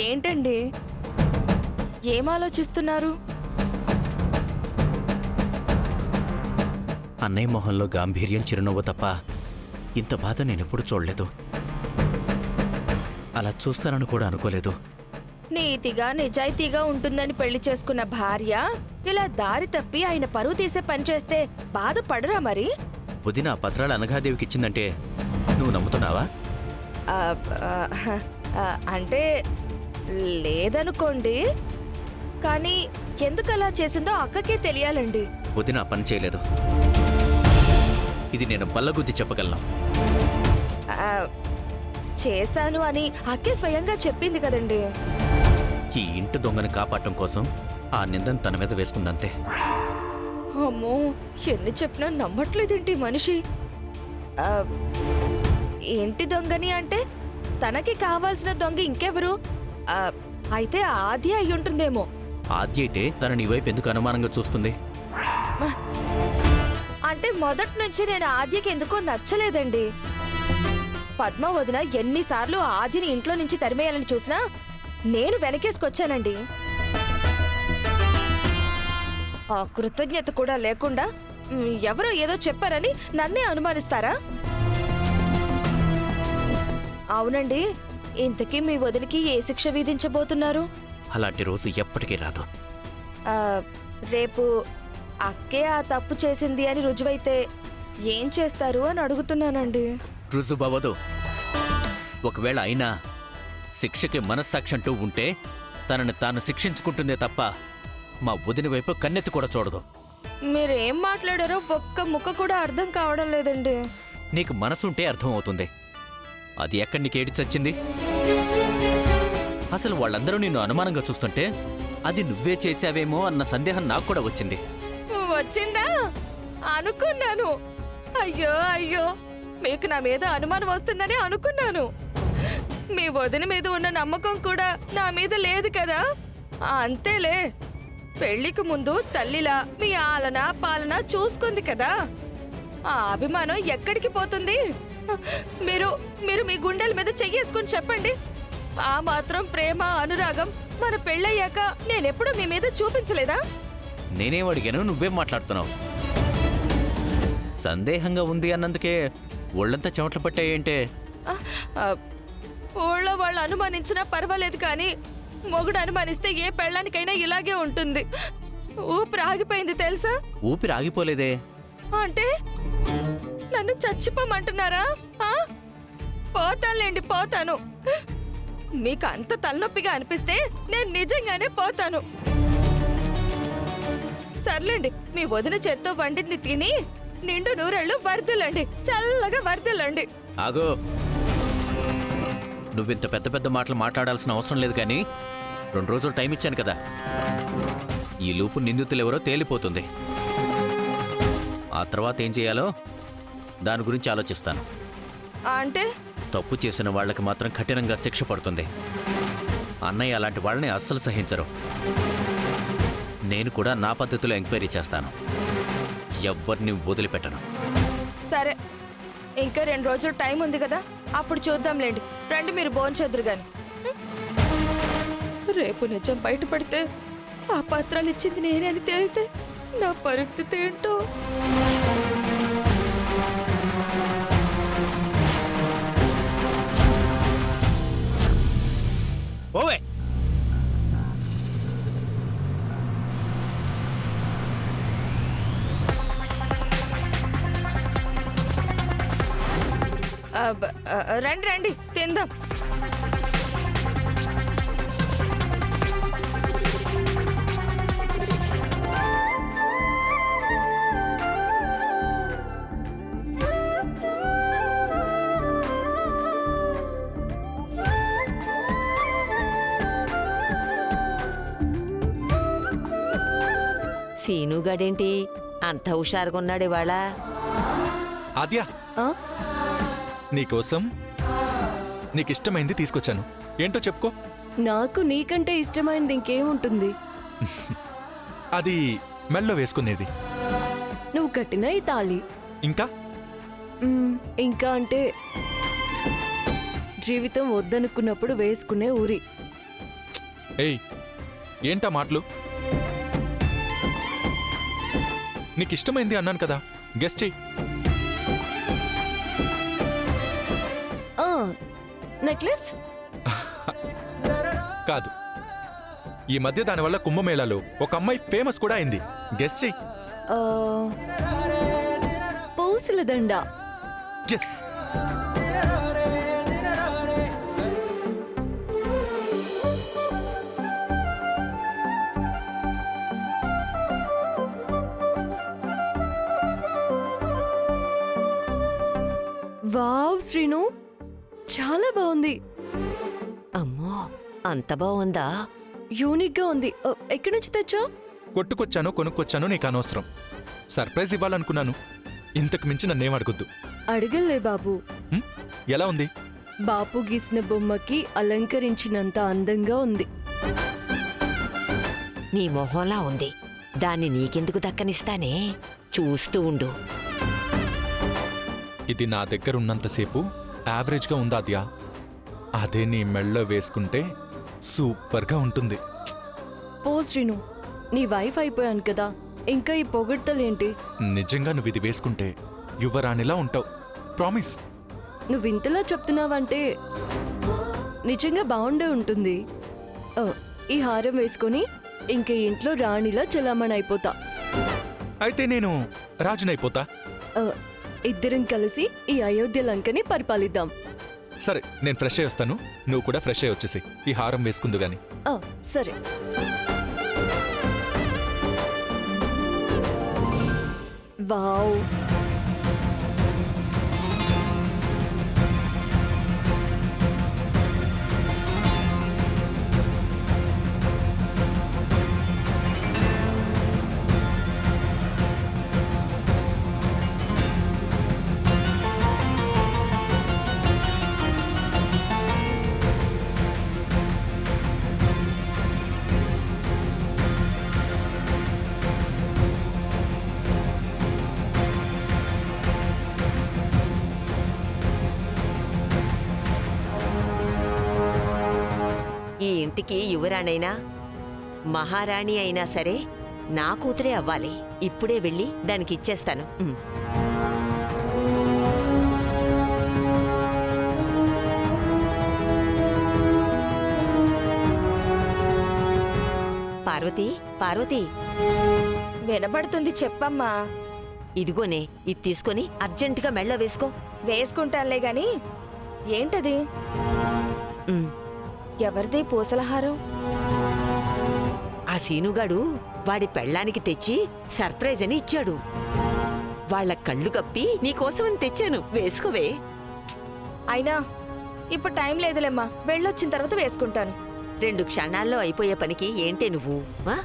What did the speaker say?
ఏంటండి? ఏం ఆలోచిస్తున్నారు? అన్నయ్య మొహంలో గాంభీర్యం, చిరునవ్వు తప్ప ఇంత బాధ నేనెప్పుడు చూడలేదు. అలా చూస్తానని కూడా అనుకోలేదు. నీతిగా నిజాయితీగా ఉంటుందని పెళ్లి చేసుకున్న భార్య ఇలా దారి తప్పి ఆయన పరువు తీసే పని చేస్తే బాధపడరా మరి? వదిన ఆ పత్రాలు అనఘాదేవికి ఇచ్చిందంటే నువ్వు నమ్ముతున్నావా? ఆ, ఆ, ఆ, అంటే లేదనుకోండి, కానీ ఎందుకు అలా చేసిందో అక్కకే తెలియాలండి. వదిన ఆ పని చేయలేదు. ఇది నేను బల్లగుద్ది చెప్పగలను. ఆ, చేశాను అని అక్కే స్వయంగా చెప్పింది కదండి. ఈ ఇంటి దొంగని కాపాడటం కోసం ఆ నిందను తన మీద వేసుకుందంతే. అమ్మో, ఎన్ని చెప్పినా నమ్మట్లేదేంటి మనిషి. ఆ, ఏంటి దొంగని అంటే తనకి కావాల్సిన దొంగ ఇంకెవరు? ఆ, అయితే ఆది అయి ఉంటుందేమో. ఆద్య అయితే తనని వైపు ఎందుకు అనుమానంగా చూస్తుంది? అంటే మొదటి నుంచి నేను ఆద్యకి ఎందుకో నచ్చలేదండి. పద్మ వదిన ఎన్నిసార్లు ఆదిని ఇంట్లో నుంచి తరిమేయాలని చూసినా నేను వెనకేసుకొచ్చానండి. ఆ కృతజ్ఞత కూడా లేకుండా ఎవరో ఏదో చెప్పారని నన్నే అనుమానిస్తారా? అవునండి, ఇంతకీ మీ వదినికి ఏ శిక్ష విధించబోతున్నారు? అలాంటి రోజు ఎప్పటికీ రాదు. ఆ, రేపు అక్కే ఆ తప్పు చేసింది అని రుజువైతే ఏం చేస్తారు అని అడుగుతున్నానండి. రుజువవ్వదు. ఒకవేళ అయినా శిక్షకి మనస్సాక్షంటూ ఉంటే తనని తాను శిక్షించుకుంటుందే తప్ప మా వదిన వైపు కన్నెత్తి కూడా చూడదు. మీరేం మాట్లాడారో ఒక్క ముక్క కూడా అర్థం కావడం లేదండి. నీకు మనసుంటే అర్థం అవుతుంది. అది ఎక్కడి నీకు ఏడి చచ్చింది? అసలు వాళ్ళందరూ నిన్ను అనుమానంగా చూస్తుంటే అది నువ్వే చేశావేమో అన్న సందేహం నాకు కూడా వచ్చింది. వచ్చిందా? అనుకున్నాను. అయ్యో అయ్యో, మీకు నా మీద అనుమానం వస్తుందని అనుకున్నాను. మీ వదిన మీద ఉన్న నమ్మకం కూడా నా మీద లేదు కదా. అంతేలే, పెళ్లికి ముందు తల్లిలా మీ ఆలన పాలన చూసుకుంది కదా. ఆ అభిమానం ఎక్కడికి పోతుంది? మీరు మీరు మీ గుండెల మీద చెయ్యేసుకుని చెప్పండి. ఆ మాత్రం ప్రేమ అనురాగం మన పెళ్ళయ్యాక నేనెప్పుడు మీ మీద చూపించలేదా? నేనేం అడిగాను, నువ్వేం మాట్లాడుతున్నావు? సందేహంగా ఉంది అన్నందుకే ఒళ్ళంతా చెమటలు పట్టాయంటే? ఊళ్ళో వాళ్ళు అనుమానించినా పర్వాలేదు, కానీ మొగుడు అనుమానిస్తే ఏ పెళ్ళానికైనా ఇలాగే ఉంటుంది. ఊపిరి ఆగిపోయింది తెలుసా? ఊపిరి ఆగిపోలేదే. అంటే నన్ను చచ్చిపోమంటున్నారా? పోతానులేండి, పోతాను. మీకు అంత తలనొప్పిగా అనిపిస్తే నేను నిజంగానే పోతాను. సర్లేండి, మీ వదిన చేత్తో వండింది తిని నిండు నూరెళ్ళు వర్దిల్లండి, చల్లగా వర్దిల్లండి. ఆగో, నువ్వింత పెద్ద పెద్ద మాటలు మాట్లాడాల్సిన అవసరం లేదు, కానీ 2 రోజులు టైం ఇచ్చాను కదా. ఈ లోపు నిందితులెవరో తేలిపోతుంది. ఆ తర్వాత ఏం చేయాలో దాని గురించి ఆలోచిస్తాను. అంటే తప్పు చేసిన వాళ్ళకి మాత్రం కఠినంగా శిక్ష పడుతుంది. అన్నయ్య అలాంటి వాళ్ళని అస్సలు సహించరు. నేను కూడా నా పద్ధతిలో ఎంక్వైరీ చేస్తాను. ఎవ్వరిని వదిలిపెట్టను. సరే, ఇంకా 2 రోజులు టైం ఉంది కదా, అప్పుడు చూద్దాంలేండి. రండి, మీరు భోంచేద్దురు గాని. రేపు నిజం బయటపడితే ఆ పత్రాలు ఇచ్చింది నేనే అని తేలితే నా పరిస్థితి ఏంటో. ఓవే, రండి రండి, తిందాం. సీనుగాడేంటి అంత హుషారుగా ఉన్నాడు ఇవాళ? ఆద్య, నీకోసం నీకిష్టమైంది తీసుకొచ్చాను. ఏంటో చెప్పుకో. నాకు నీకంటే ఇష్టమైనది ఇంకేముంటుంది? అది మెళ్ళో వేసుకునేది. నువ్వు కట్టిన ఈ తాళి. ఇంకా ఇంకా అంటే జీవితం వద్దనుకున్నప్పుడు వేసుకునే ఊరి. ఏయ్ ఏంటా మాటలు? నీకు ఇష్టమైంది అన్నాను కదా, గెస్ట్ చెయ్యి. నెక్లెస్? కాదు, ఈ మధ్య దానివల్ల కుంభమేళాలో ఒక అమ్మాయి ఫేమస్ కూడా అయింది. గెస్ట్ చెయ్యి. పూసల దండ. ఎస్. వావ్ శ్రీను, చాలా బాగుంది. అమ్మో అంత బాగుందా? యూనిక్ గా ఉంది. ఎక్కడి నుంచి తెచ్చా? కొట్టుకొచ్చానో కొనుక్కొచ్చానో నీకు అనవసరం. సర్ప్రైజ్ ఇవ్వాలనుకున్నాను. ఇంతకు మించి నన్నేం అడగొద్దు. అడగలే బాబు. హ్మ్? ఎలా ఉంది? బాపు గీసిన బొమ్మకి అలంకరించినంత అందంగా ఉంది. నీ మొహంలా ఉంది. దాన్ని నీకెందుకు దక్కనిస్తానే? చూస్తూ ఉండు. ఇది నా దగ్గర ఉన్నంతసేపు యావరేజ్గా ఉందా అద్యా? అదే నీ మెళ్ళో వేసుకుంటే సూపర్గా ఉంటుంది. పో శ్రీను, నీ వైఫ్ అయిపోయాను కదా, ఇంకా ఈ పొగడ్తలేంటి? నిజంగా నువ్వు ఇది వేసుకుంటే యువరాణిలా ఉంటావు. ప్రామిస్. నువ్వు ఇంతలా చెప్తున్నావంటే నిజంగా బాగుండే ఉంటుంది. ఈ హారం వేసుకొని ఇంక ఇంట్లో రాణిలా చలామణి అయిపోతా. అయితే నేను రాజునైపోతా. ఇద్దరం కలిసి ఈ అయోధ్య లంకని పరిపాలిద్దాం. సరే, నేను ఫ్రెష్ అయ్యి వస్తాను. నువ్వు కూడా ఫ్రెష్ అయ్యి వచ్చేసి ఈ హారం వేసుకుందు గాని. సరే. వావ్, ఈ ఇంటికి యువరాణైనా మహారాణి అయినా సరే నా కూతురే అవ్వాలి. ఇప్పుడే వెళ్ళి దానికి ఇచ్చేస్తాను. పార్వతి, పార్వతి, వినబడుతుంది, చెప్పమ్మా. ఇదిగోనే, ఇది తీసుకొని అర్జెంటుగా మెళ్ళో వేసుకో. వేసుకుంటానులే గాని ఏంటది? ఉమ్, ఎవరిది పూసలహారం? ఆ సీనుగాడు వాడి పెళ్ళానికి తెచ్చి సర్ప్రైజ్ అని ఇచ్చాడు. వాళ్ళ కళ్ళు కప్పి నీకోసమని తెచ్చాను. వేసుకోవే. అయినా ఇప్పుడు టైం లేదులేమ్మా, వెళ్ళొచ్చిన తర్వాత వేసుకుంటాను. 2 క్షణాల్లో అయిపోయే పనికి ఏంటే నువ్వు? ఆ?